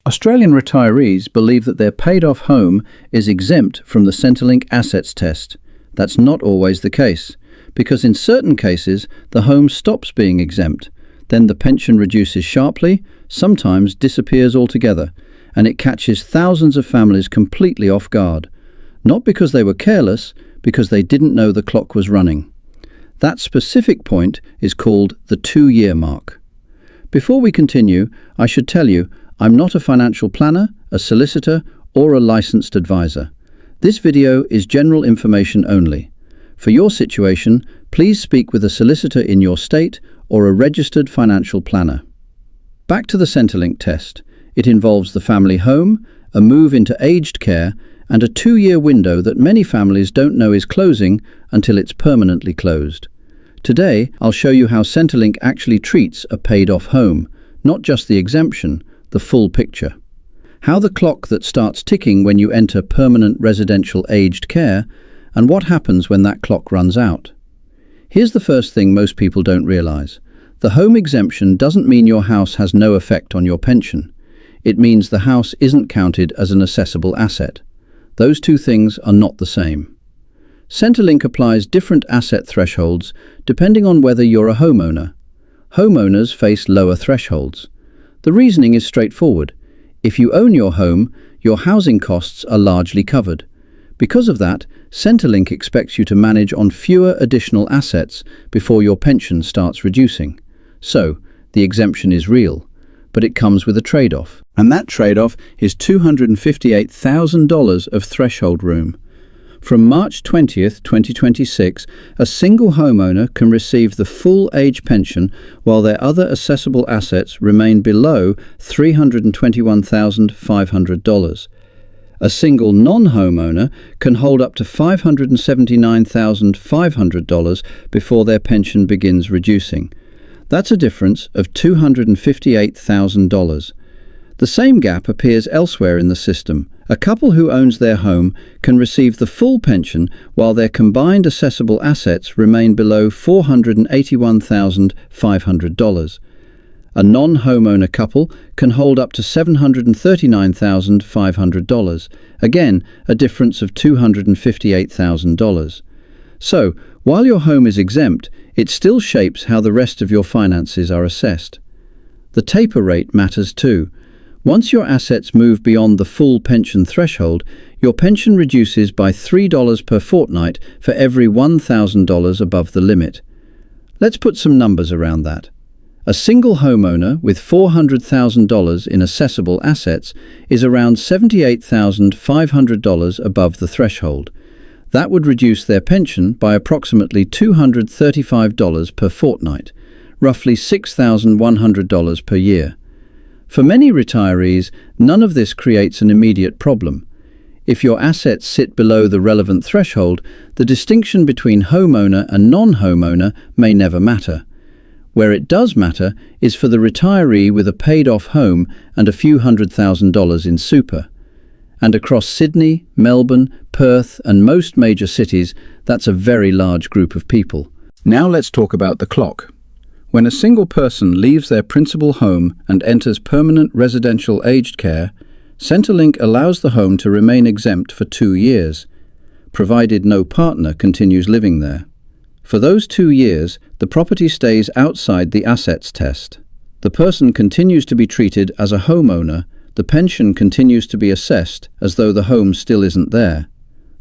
Australian retirees believe that their paid-off home is exempt from the Centrelink assets test. That's not always the case, because in certain cases the home stops being exempt, then the pension reduces sharply, sometimes disappears altogether, and it catches thousands of families completely off guard. Not because they were careless, because they didn't know the clock was running. That specific point is called the 2-year mark. Before we continue, I should tell you, I'm not a financial planner, a solicitor, or a licensed advisor. This video is general information only. For your situation, please speak with a solicitor in your state or a registered financial planner. Back to the Centrelink test. It involves the family home, a move into aged care, and a 2-year window that many families don't know is closing until it's permanently closed. Today, I'll show you how Centrelink actually treats a paid-off home, not just the exemption, the full picture. How the clock that starts ticking when you enter permanent residential aged care, and what happens when that clock runs out. Here's the first thing most people don't realize. The home exemption doesn't mean your house has no effect on your pension. It means the house isn't counted as an assessable asset. Those two things are not the same. Centrelink applies different asset thresholds depending on whether you're a homeowner. Homeowners face lower thresholds. The reasoning is straightforward. If you own your home, your housing costs are largely covered. Because of that, Centrelink expects you to manage on fewer additional assets before your pension starts reducing. So, the exemption is real, but it comes with a trade-off. And that trade-off is $258,000 of threshold room. From March 20th, 2026, a single homeowner can receive the full age pension while their other assessable assets remain below $321,500. A single non-homeowner can hold up to $579,500 before their pension begins reducing. That's a difference of $258,000. The same gap appears elsewhere in the system. A couple who owns their home can receive the full pension while their combined assessable assets remain below $481,500. A non-homeowner couple can hold up to $739,500, again a difference of $258,000. So, while your home is exempt, it still shapes how the rest of your finances are assessed. The taper rate matters too. Once your assets move beyond the full pension threshold, your pension reduces by $3 per fortnight for every $1,000 above the limit. Let's put some numbers around that. A single homeowner with $400,000 in assessable assets is around $78,500 above the threshold. That would reduce their pension by approximately $235 per fortnight, roughly $6,100 per year. For many retirees, none of this creates an immediate problem. If your assets sit below the relevant threshold, the distinction between homeowner and non-homeowner may never matter. Where it does matter is for the retiree with a paid-off home and a few $100,000 in super. And across Sydney, Melbourne, Perth and most major cities, that's a very large group of people. Now let's talk about the clock. When a single person leaves their principal home and enters permanent residential aged care, Centrelink allows the home to remain exempt for 2 years, provided no partner continues living there. For those 2 years, the property stays outside the assets test. The person continues to be treated as a homeowner, the pension continues to be assessed as though the home still isn't there.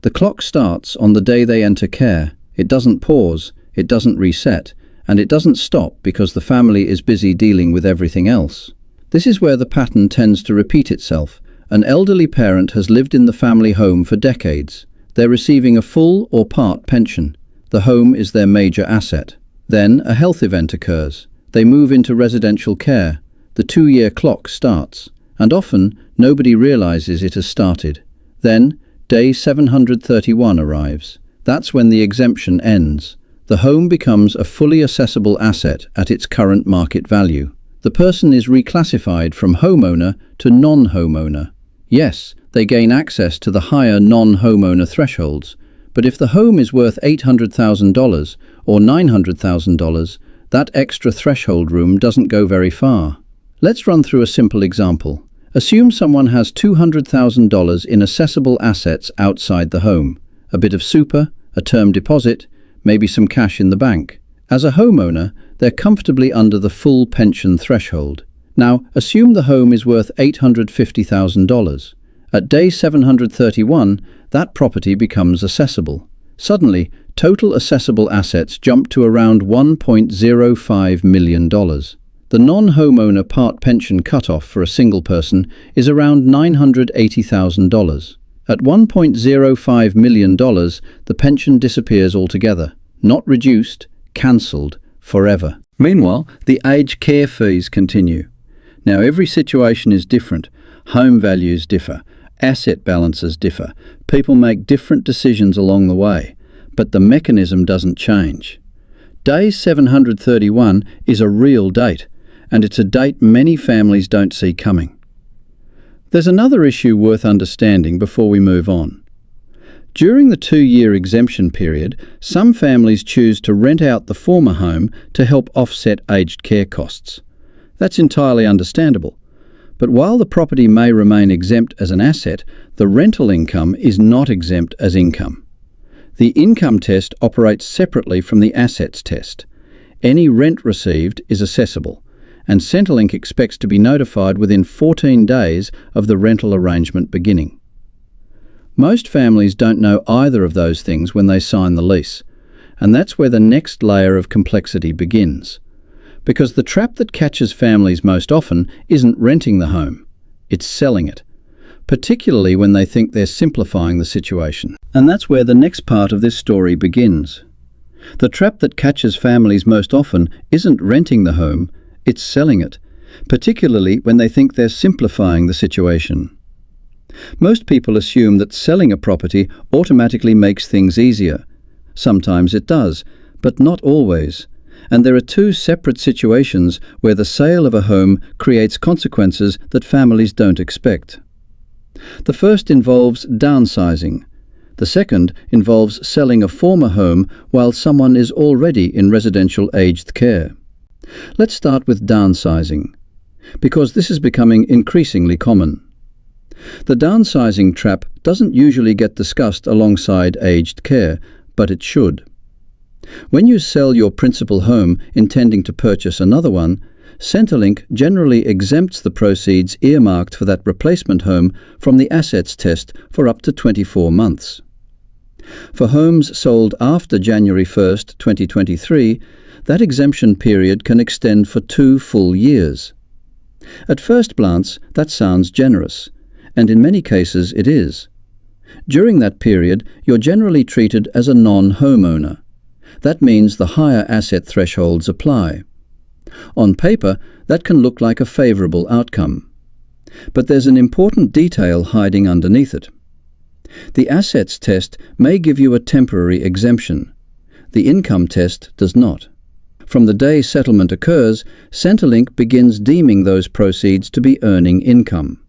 The clock starts on the day they enter care. It doesn't pause, it doesn't reset, and it doesn't stop because the family is busy dealing with everything else. This is where the pattern tends to repeat itself. An elderly parent has lived in the family home for decades. They're receiving a full or part pension. The home is their major asset. Then a health event occurs. They move into residential care. The 2-year clock starts. And often, nobody realizes it has started. Then, day 731 arrives. That's when the exemption ends. The home becomes a fully assessable asset at its current market value. The person is reclassified from homeowner to non-homeowner. Yes, they gain access to the higher non-homeowner thresholds, but if the home is worth $800,000 or $900,000, that extra threshold room doesn't go very far. Let's run through a simple example. Assume someone has $200,000 in assessable assets outside the home, a bit of super, a term deposit, maybe some cash in the bank. As a homeowner, they're comfortably under the full pension threshold. Now, assume the home is worth $850,000. At day 731, that property becomes assessable. Suddenly, total assessable assets jump to around $1.05 million. The non-homeowner part pension cutoff for a single person is around $980,000. At $1.05 million, the pension disappears altogether, not reduced, cancelled, forever. Meanwhile, the aged care fees continue. Now, every situation is different. Home values differ. Asset balances differ. People make different decisions along the way, but the mechanism doesn't change. Day 731 is a real date, and it's a date many families don't see coming. There's another issue worth understanding before we move on. During the 2-year exemption period, some families choose to rent out the former home to help offset aged care costs. That's entirely understandable. But while the property may remain exempt as an asset, the rental income is not exempt as income. The income test operates separately from the assets test. Any rent received is assessable, and Centrelink expects to be notified within 14 days of the rental arrangement beginning. Most families don't know either of those things when they sign the lease, and that's where the next layer of complexity begins. Because the trap that catches families most often isn't renting the home, it's selling it, particularly when they think they're simplifying the situation. And that's where the next part of this story begins. The trap that catches families most often isn't renting the home, it's selling it, particularly when they think they're simplifying the situation. Most people assume that selling a property automatically makes things easier. Sometimes it does, but not always. And there are two separate situations where the sale of a home creates consequences that families don't expect. The first involves downsizing. The second involves selling a former home while someone is already in residential aged care. Let's start with downsizing, because this is becoming increasingly common. The downsizing trap doesn't usually get discussed alongside aged care, but it should. When you sell your principal home intending to purchase another one, Centrelink generally exempts the proceeds earmarked for that replacement home from the assets test for up to 24 months. For homes sold after January 1st, 2023, that exemption period can extend for 2 full years. At first glance, that sounds generous, and in many cases it is. During that period, you're generally treated as a non-homeowner. That means the higher asset thresholds apply. On paper, that can look like a favourable outcome. But there's an important detail hiding underneath it. The assets test may give you a temporary exemption. The income test does not. From the day settlement occurs, Centrelink begins deeming those proceeds to be earning income.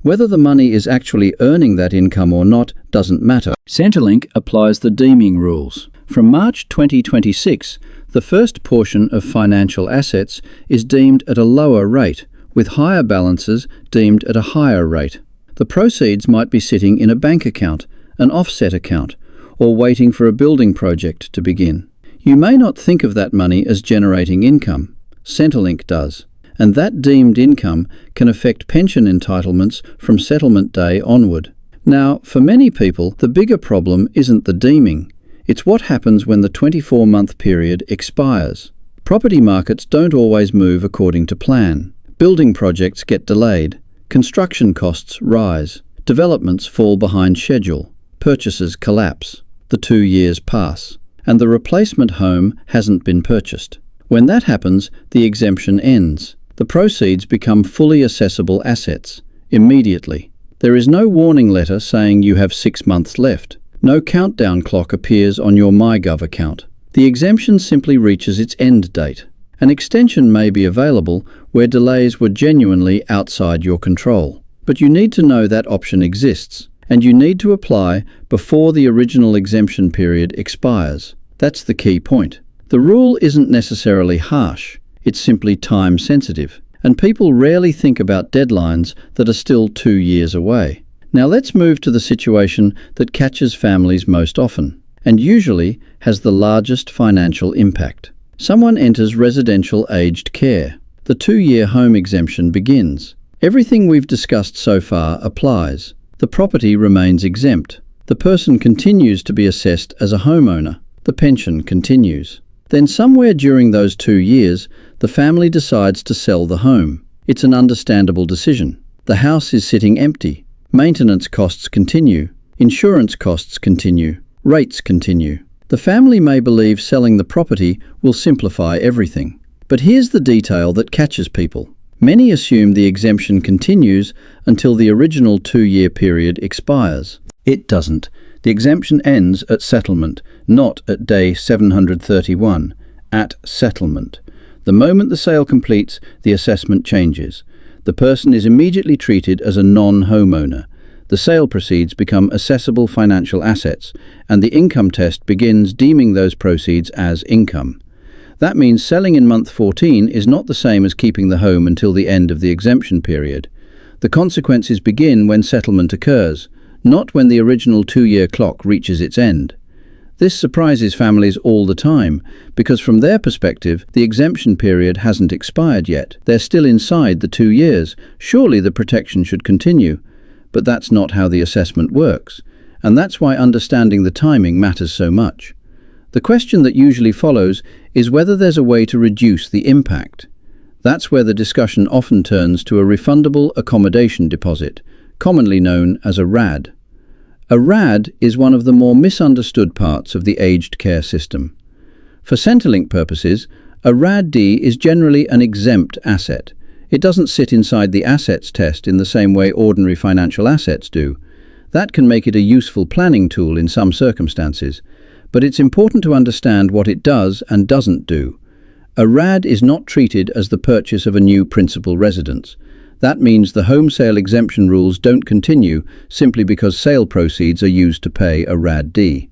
Whether the money is actually earning that income or not doesn't matter. Centrelink applies the deeming rules. From March 2026, the first portion of financial assets is deemed at a lower rate, with higher balances deemed at a higher rate. The proceeds might be sitting in a bank account, an offset account, or waiting for a building project to begin. You may not think of that money as generating income. Centrelink does. And that deemed income can affect pension entitlements from settlement day onward. Now, for many people, the bigger problem isn't the deeming. It's what happens when the 24-month period expires. Property markets don't always move according to plan. Building projects get delayed. Construction costs rise. Developments fall behind schedule. Purchases collapse. The 2 years pass. And the replacement home hasn't been purchased. When that happens, the exemption ends. The proceeds become fully assessable assets, immediately. There is no warning letter saying you have 6 months left. No countdown clock appears on your MyGov account. The exemption simply reaches its end date. An extension may be available where delays were genuinely outside your control. But you need to know that option exists, and you need to apply before the original exemption period expires. That's the key point. The rule isn't necessarily harsh. It's simply time-sensitive. and people rarely think about deadlines that are still 2 years away. Now let's move to the situation that catches families most often, and usually has the largest financial impact. Someone enters residential aged care. The 2-year home exemption begins. Everything we've discussed so far applies. The property remains exempt. The person continues to be assessed as a homeowner. The pension continues. Then somewhere during those 2 years, the family decides to sell the home. It's an understandable decision. The house is sitting empty. Maintenance costs continue. Insurance costs continue. Rates continue. The family may believe selling the property will simplify everything. But here's the detail that catches people. Many assume the exemption continues until the original 2-year period expires. It doesn't. The exemption ends at settlement, not at day 731. At settlement. The moment the sale completes, the assessment changes. The person is immediately treated as a non-homeowner. The sale proceeds become assessable financial assets, and the income test begins deeming those proceeds as income. That means selling in month 14 is not the same as keeping the home until the end of the exemption period. The consequences begin when settlement occurs, not when the original 2-year clock reaches its end. This surprises families all the time, because from their perspective, the exemption period hasn't expired yet. They're still inside the 2 years. Surely the protection should continue. But that's not how the assessment works, and that's why understanding the timing matters so much. The question that usually follows is whether there's a way to reduce the impact. That's where the discussion often turns to a refundable accommodation deposit, commonly known as a RAD. A RAD is one of the more misunderstood parts of the aged care system. For Centrelink purposes, a RAD-D is generally an exempt asset. It doesn't sit inside the assets test in the same way ordinary financial assets do. That can make it a useful planning tool in some circumstances, but it's important to understand what it does and doesn't do. A RAD is not treated as the purchase of a new principal residence. That means the home sale exemption rules don't continue simply because sale proceeds are used to pay a RAD-D.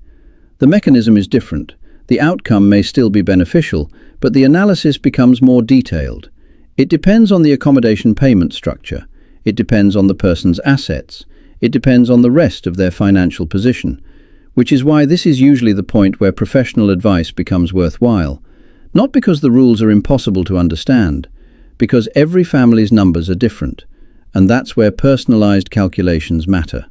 The mechanism is different. The outcome may still be beneficial, but the analysis becomes more detailed. It depends on the accommodation payment structure. It depends on the person's assets. It depends on the rest of their financial position, which is why this is usually the point where professional advice becomes worthwhile. Not because the rules are impossible to understand, because every family's numbers are different, and that's where personalized calculations matter.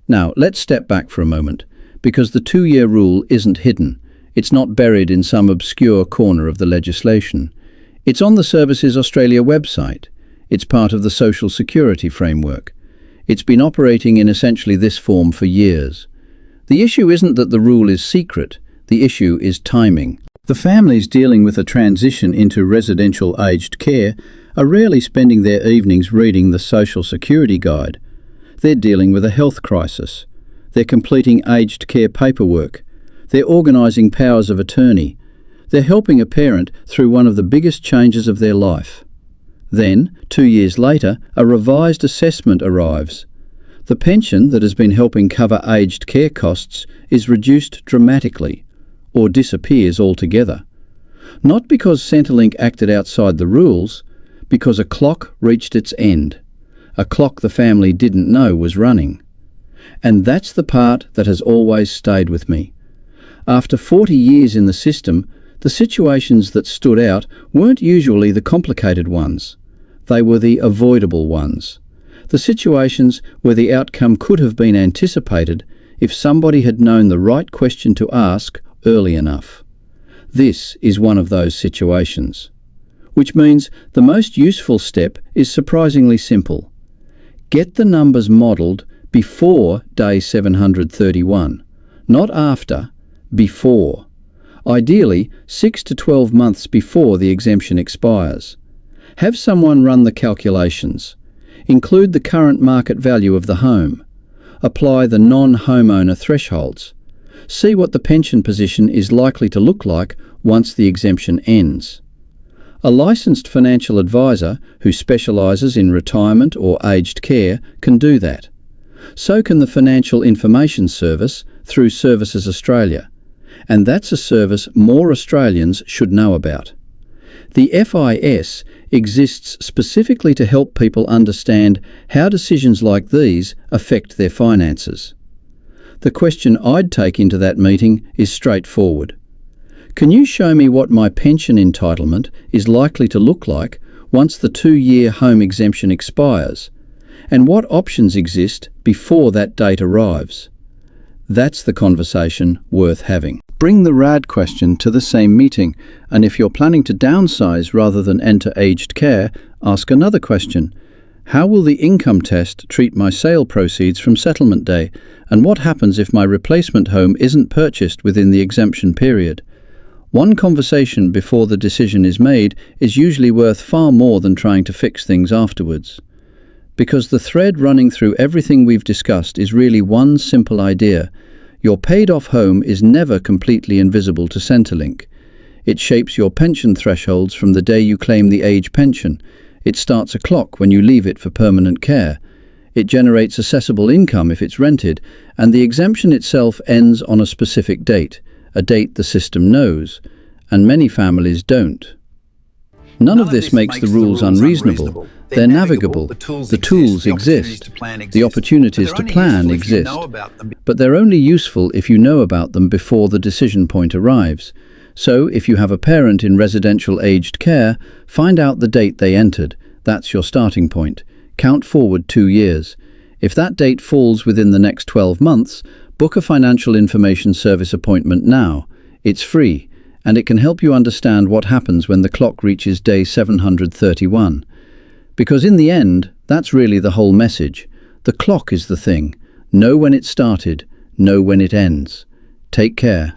Now, let's step back for a moment, because the 2-year rule isn't hidden. It's not buried in some obscure corner of the legislation. It's on the Services Australia website. It's part of the Social Security framework. It's been operating in essentially this form for years. The issue isn't that the rule is secret. The issue is timing. The families dealing with a transition into residential aged care are rarely spending their evenings reading the Social Security Guide. They're dealing with a health crisis. They're completing aged care paperwork. They're organising powers of attorney. They're helping a parent through one of the biggest changes of their life. Then, 2 years later, a revised assessment arrives. The pension that has been helping cover aged care costs is reduced dramatically, or disappears altogether. Not because Centrelink acted outside the rules, because a clock reached its end. A clock the family didn't know was running. And that's the part that has always stayed with me. After 40 years in the system, the situations that stood out weren't usually the complicated ones. They were the avoidable ones. The situations where the outcome could have been anticipated if somebody had known the right question to ask early enough. This is one of those situations. Which means the most useful step is surprisingly simple. Get the numbers modelled before day 731, not after, before. Ideally, 6 to 12 months before the exemption expires. Have someone run the calculations. Include the current market value of the home. Apply the non-homeowner thresholds. See what the pension position is likely to look like once the exemption ends. A licensed financial advisor who specialises in retirement or aged care can do that. So can the Financial Information Service through Services Australia. And that's a service more Australians should know about. The FIS exists specifically to help people understand how decisions like these affect their finances. The question I'd take into that meeting is straightforward. Can you show me what my pension entitlement is likely to look like once the 2-year home exemption expires, and what options exist before that date arrives? That's the conversation worth having. Bring the RAD question to the same meeting, and if you're planning to downsize rather than enter aged care, ask another question. How will the income test treat my sale proceeds from settlement day, and what happens if my replacement home isn't purchased within the exemption period? One conversation before the decision is made is usually worth far more than trying to fix things afterwards. Because the thread running through everything we've discussed is really one simple idea. Your paid-off home is never completely invisible to Centrelink. It shapes your pension thresholds from the day you claim the age pension. It starts a clock when you leave it for permanent care. It generates assessable income if it's rented, and the exemption itself ends on a specific date, a date the system knows, and many families don't. None of this makes the rules unreasonable. They're navigable. The tools exist. The opportunities to plan exist. But they're only useful if you know about them before the decision point arrives. So, if you have a parent in residential aged care, find out the date they entered. That's your starting point. Count forward 2 years. If that date falls within the next 12 months, book a financial information service appointment now. It's free, and it can help you understand what happens when the clock reaches day 731. Because in the end, that's really the whole message. The clock is the thing. Know when it started, know when it ends. Take care.